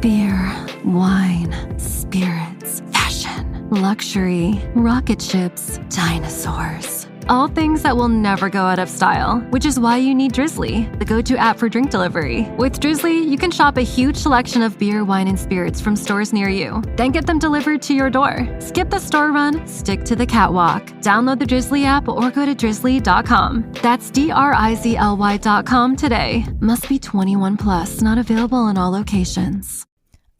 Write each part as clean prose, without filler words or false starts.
Beer, wine, spirits, fashion, luxury, rocket ships, dinosaurs. All things that will never go out of style, which is why you need Drizzly, the go-to app for drink delivery. With Drizzly, you can shop a huge selection of beer, wine, and spirits from stores near you, then get them delivered to your door. Skip the store run, stick to the catwalk. Download the Drizzly app or go to drizzly.com. That's DRIZLY.com today. Must be 21 plus, not available in all locations.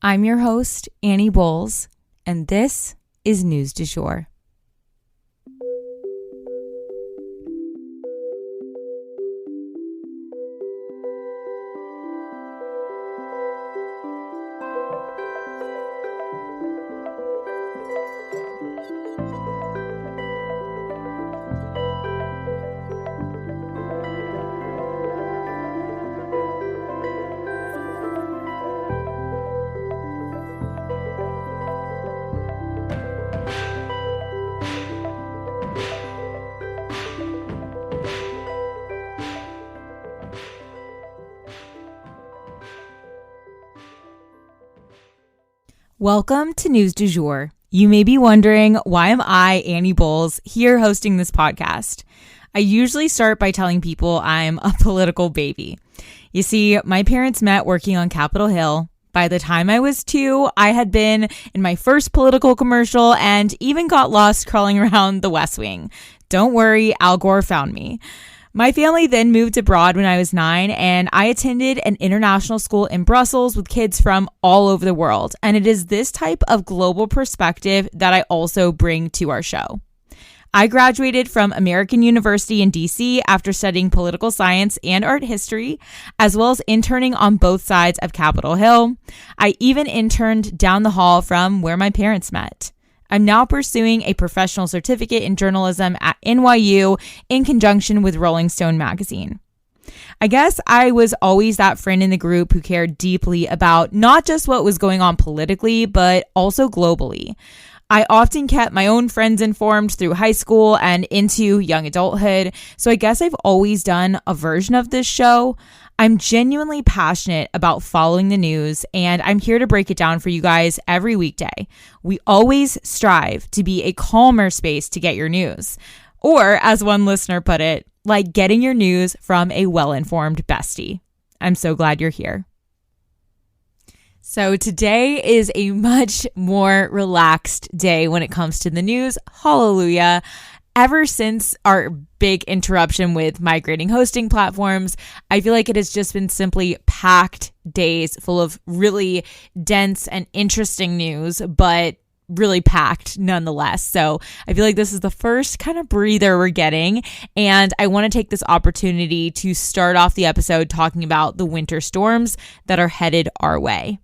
I'm your host, Annie Bowles, and this is News du Jour. Welcome to News du Jour. You may be wondering, why am I, Annie Bowles, here hosting this podcast? I usually start by telling people I'm a political baby. You see, my parents met working on Capitol Hill. By the time I was 2, I had been in my first political commercial and even got lost crawling around the West Wing. Don't worry, Al Gore found me. My family then moved abroad when I was 9, and I attended an international school in Brussels with kids from all over the world. And it is this type of global perspective that I also bring to our show. I graduated from American University in DC after studying political science and art history, as well as interning on both sides of Capitol Hill. I even interned down the hall from where my parents met. I'm now pursuing a professional certificate in journalism at NYU in conjunction with Rolling Stone magazine. I guess I was always that friend in the group who cared deeply about not just what was going on politically, but also globally. I often kept my own friends informed through high school and into young adulthood, so I guess I've always done a version of this show. I'm genuinely passionate about following the news, and I'm here to break it down for you guys every weekday. We always strive to be a calmer space to get your news. Or, as one listener put it, like getting your news from a well-informed bestie. I'm so glad you're here. So today is a much more relaxed day when it comes to the news. Hallelujah. Ever since our big interruption with migrating hosting platforms, I feel like it has just been simply packed days full of really dense and interesting news, but really packed nonetheless. So I feel like this is the first kind of breather we're getting. And I want to take this opportunity to start off the episode talking about the winter storms that are headed our way.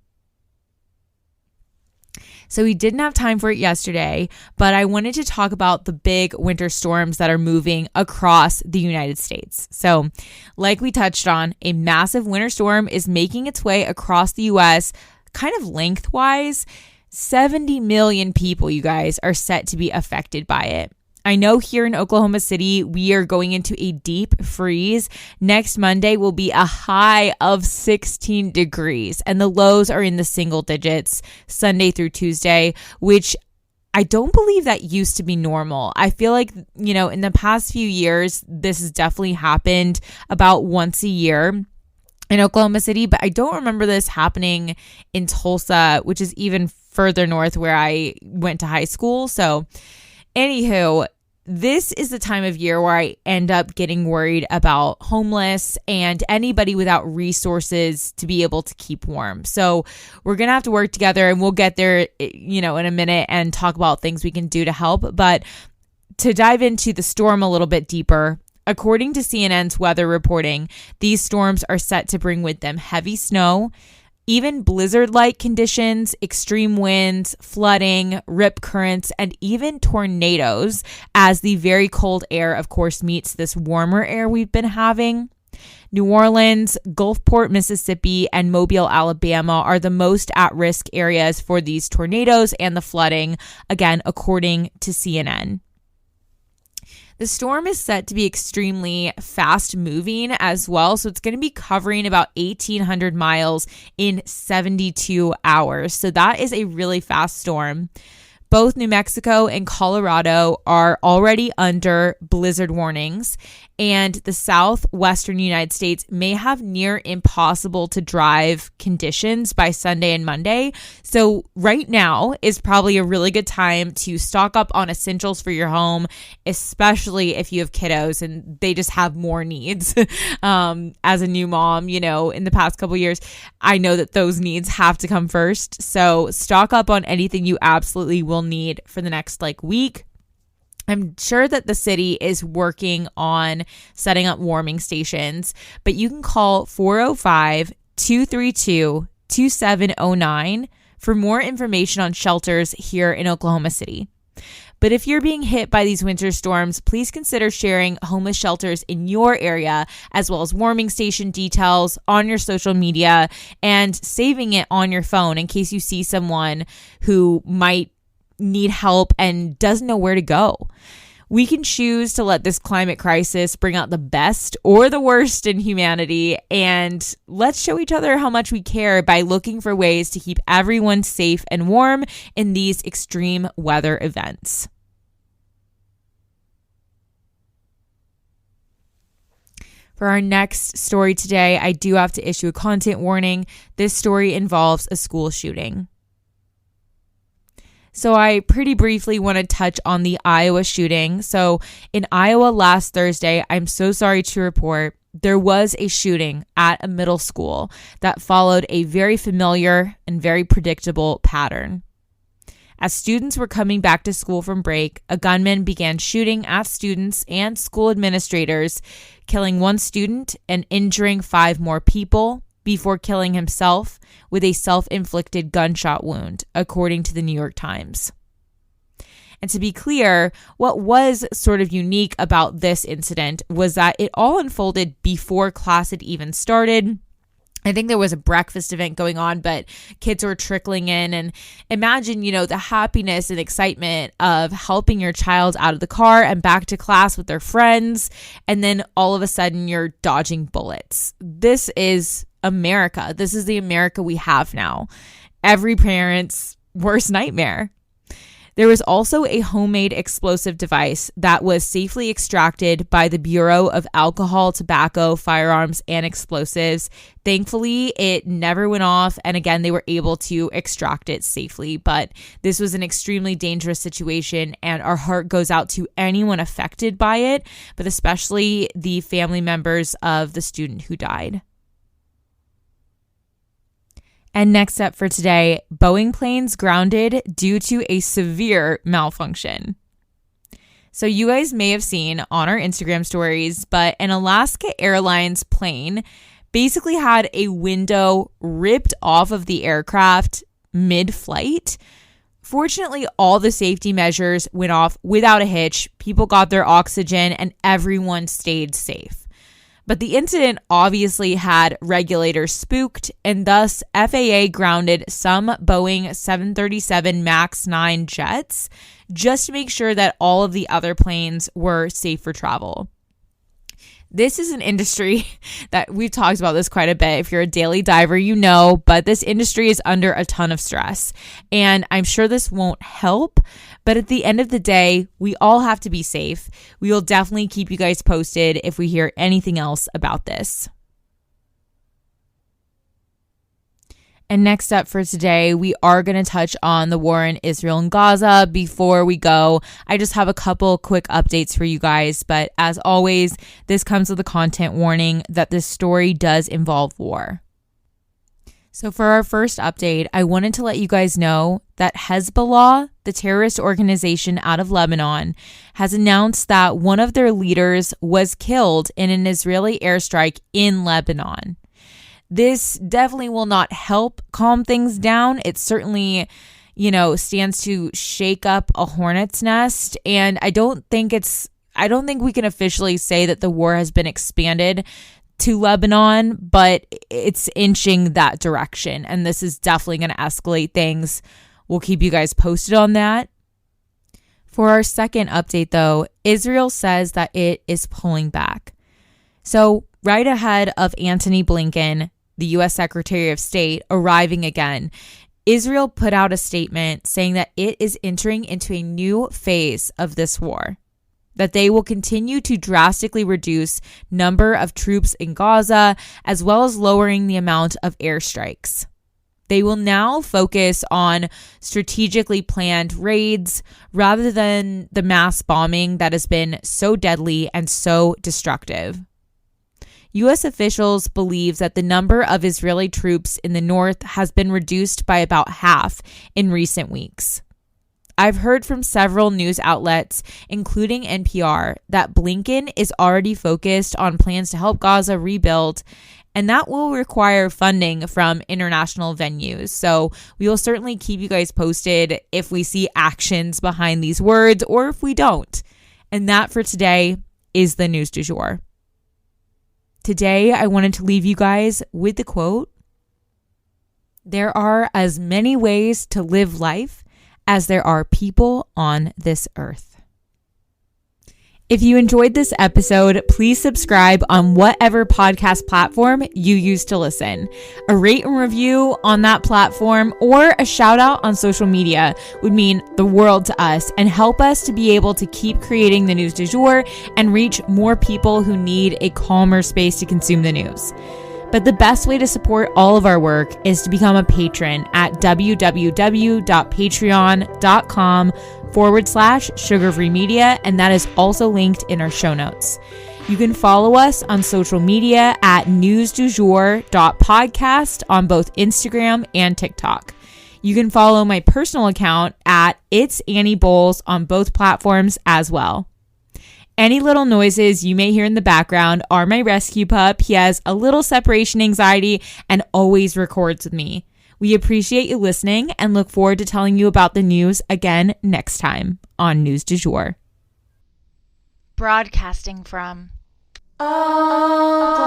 So we didn't have time for it yesterday, but I wanted to talk about the big winter storms that are moving across the United States. So like we touched on, a massive winter storm is making its way across the U.S. kind of lengthwise. 70 million people, you guys, are set to be affected by it. I know here in Oklahoma City, we are going into a deep freeze. Next Monday will be a high of 16 degrees, and the lows are in the single digits Sunday through Tuesday, which I don't believe that used to be normal. I feel like, in the past few years, this has definitely happened about once a year in Oklahoma City, but I don't remember this happening in Tulsa, which is even further north where I went to high school. So anywho, this is the time of year where I end up getting worried about homeless and anybody without resources to be able to keep warm. So we're going to have to work together, and we'll get there, in a minute and talk about things we can do to help. But to dive into the storm a little bit deeper, according to CNN's weather reporting, these storms are set to bring with them heavy snow, even blizzard-like conditions, extreme winds, flooding, rip currents, and even tornadoes, as the very cold air, of course, meets this warmer air we've been having. New Orleans, Gulfport, Mississippi, and Mobile, Alabama are the most at-risk areas for these tornadoes and the flooding, again, according to CNN. The storm is set to be extremely fast moving as well. So it's going to be covering about 1,800 miles in 72 hours. So that is a really fast storm. Both New Mexico and Colorado are already under blizzard warnings, and the southwestern United States may have near impossible to drive conditions by Sunday and Monday. So right now is probably a really good time to stock up on essentials for your home, especially if you have kiddos and they just have more needs. As a new mom, in the past couple years, I know that those needs have to come first. So stock up on anything you absolutely will need for the next week. I'm sure that the city is working on setting up warming stations, but you can call 405-232-2709 for more information on shelters here in Oklahoma City. But if you're being hit by these winter storms, please consider sharing homeless shelters in your area, as well as warming station details on your social media and saving it on your phone in case you see someone who might need help and doesn't know where to go. We can choose to let this climate crisis bring out the best or the worst in humanity, and let's show each other how much we care by looking for ways to keep everyone safe and warm in these extreme weather events. For our next story today, I do have to issue a content warning. This story involves a school shooting. So I pretty briefly want to touch on the Iowa shooting. So in Iowa last Thursday, I'm so sorry to report, there was a shooting at a middle school that followed a very familiar and very predictable pattern. As students were coming back to school from break, a gunman began shooting at students and school administrators, killing one student and injuring 5 more people, before killing himself with a self-inflicted gunshot wound, according to the New York Times. And to be clear, what was sort of unique about this incident was that it all unfolded before class had even started. I think there was a breakfast event going on, but kids were trickling in. And imagine, the happiness and excitement of helping your child out of the car and back to class with their friends. And then all of a sudden you're dodging bullets. This is America. This is the America we have now. Every parent's worst nightmare. There was also a homemade explosive device that was safely extracted by the Bureau of Alcohol, Tobacco, Firearms, and Explosives. Thankfully, it never went off, and again, they were able to extract it safely. But this was an extremely dangerous situation, and our heart goes out to anyone affected by it, but especially the family members of the student who died. And next up for today, Boeing planes grounded due to a severe malfunction. So you guys may have seen on our Instagram stories, but an Alaska Airlines plane basically had a window ripped off of the aircraft mid-flight. Fortunately, all the safety measures went off without a hitch. People got their oxygen and everyone stayed safe. But the incident obviously had regulators spooked, and thus FAA grounded some Boeing 737 MAX 9 jets just to make sure that all of the other planes were safe for travel. This is an industry that we've talked about this quite a bit. If you're a daily diver, but this industry is under a ton of stress. And I'm sure this won't help, but at the end of the day, we all have to be safe. We will definitely keep you guys posted if we hear anything else about this. And next up for today, we are going to touch on the war in Israel and Gaza. Before we go, I just have a couple quick updates for you guys. But as always, this comes with a content warning that this story does involve war. So for our first update, I wanted to let you guys know that Hezbollah, the terrorist organization out of Lebanon, has announced that one of their leaders was killed in an Israeli airstrike in Lebanon. This definitely will not help calm things down. It certainly, stands to shake up a hornet's nest. And I don't think we can officially say that the war has been expanded to Lebanon, but it's inching that direction. And this is definitely going to escalate things. We'll keep you guys posted on that. For our second update, though, Israel says that it is pulling back. So right ahead of Antony Blinken, the U.S. Secretary of State, arriving again, Israel put out a statement saying that it is entering into a new phase of this war, that they will continue to drastically reduce number of troops in Gaza, as well as lowering the amount of airstrikes. They will now focus on strategically planned raids rather than the mass bombing that has been so deadly and so destructive. U.S. officials believe that the number of Israeli troops in the north has been reduced by about half in recent weeks. I've heard from several news outlets, including NPR, that Blinken is already focused on plans to help Gaza rebuild, and that will require funding from international venues. So we will certainly keep you guys posted if we see actions behind these words or if we don't. And that for today is the news du jour. Today, I wanted to leave you guys with the quote, "There are as many ways to live life as there are people on this earth." If you enjoyed this episode, please subscribe on whatever podcast platform you use to listen. A rate and review on that platform or a shout out on social media would mean the world to us and help us to be able to keep creating the news du jour and reach more people who need a calmer space to consume the news. But the best way to support all of our work is to become a patron at www.patreon.com/sugarfree media, and that is also linked in our show notes. You can follow us on social media at newsdujour.podcast on both Instagram and TikTok. You can follow my personal account at It's Annie Bowles on both platforms as well. Any little noises you may hear in the background are my rescue pup. He has a little separation anxiety and always records with me. We appreciate you listening and look forward to telling you about the news again next time on News du Jour. Broadcasting from Oklahoma.